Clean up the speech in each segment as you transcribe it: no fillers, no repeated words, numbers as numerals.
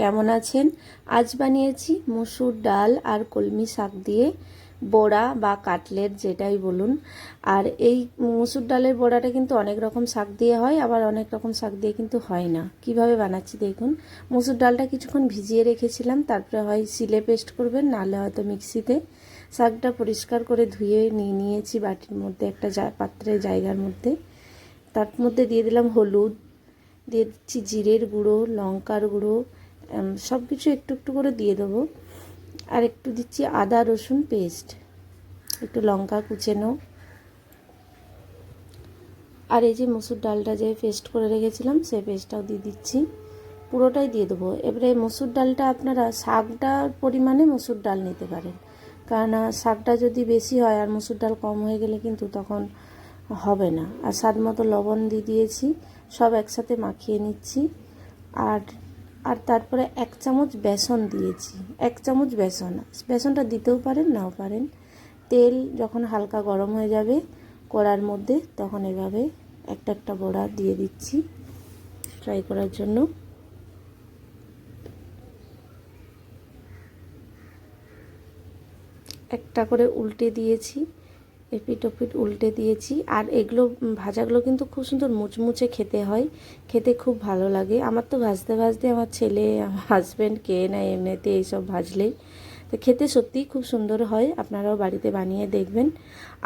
কেমন আছেন? আজ বানিয়েছি মসুর ডাল আর কলমি শাক দিয়ে বড়া বা কাটলেট যেটাই বলুন। আর এই মসুর ডালের বড়াটা কিন্তু অনেক রকম শাক দিয়ে হয়, আবার অনেক রকম শাক দিয়ে কিন্তু হয় না। কিভাবে বানাচ্ছি দেখুন। মসুর ডালটা কিছুক্ষণ ভিজিয়ে রেখেছিলাম, তারপরে হয় শিলে পেস্ট করবেন, নাহলে হয়তো মিক্সিতে। শাকটা পরিষ্কার করে ধুয়ে নিয়েছি বাটির মধ্যে, একটা পাত্রের জায়গার মধ্যে। তার মধ্যে দিয়ে দিলাম হলুদ, দিয়ে দিচ্ছি জিরের গুঁড়ো, লঙ্কার গুঁড়ো, সব কিছু একটু একটু করে দিয়ে দেবো। আর একটু দিচ্ছি আদা রসুন পেস্ট, একটু লঙ্কা কুচেনো। আর এই যে মসুর ডালটা যে পেস্ট করে রেখেছিলাম সেই পেস্টটাও দিয়ে দিচ্ছি, পুরোটাই দিয়ে দেবো। এবারে মসুর ডালটা আপনারা শাকটার পরিমাণে মসুর ডাল নিতে পারেন, কারণ শাকটা যদি বেশি হয় আর মসুর ডাল কম হয়ে গেলে কিন্তু তখন হবে না। আর স্বাদ মতো লবণ দিয়ে দিয়েছি, সব একসাথে মাখিয়ে নিচ্ছি। আর আর তারপরে 1 চামচ বেসন দিয়েছি, 1 চামচ বেসনটা দিতেও পারেন নাও পারেন। তেল যখন হালকা গরম হয়ে যাবে কড়ার মধ্যে, তখন এভাবে একটা একটা বড়া দিয়ে দিচ্ছি ফ্রাই করার জন্য। একটা করে উল্টে দিয়েছি, এপিট ওপিট উল্টে দিয়েছি। আর এগুলো ভাজাগুলো কিন্তু খুব সুন্দর মুচমুচে খেতে হয়, খেতে খুব ভালো লাগে। আমার তো ভাজতে ভাজতে আমার ছেলে, আমার হাজব্যান্ড খেয়ে নেয় এমনিতে এইসব ভাজলেই। তো খেতে সত্যিই খুব সুন্দর হয়, আপনারাও বাড়িতে বানিয়ে দেখবেন।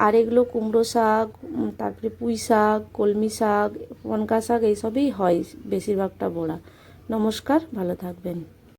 আর এগুলো কুমড়ো শাক, তারপরে পুঁই শাক, কলমি শাক, পনকা শাক, এইসবই হয় বেশিরভাগটা বড়া। নমস্কার, ভালো থাকবেন।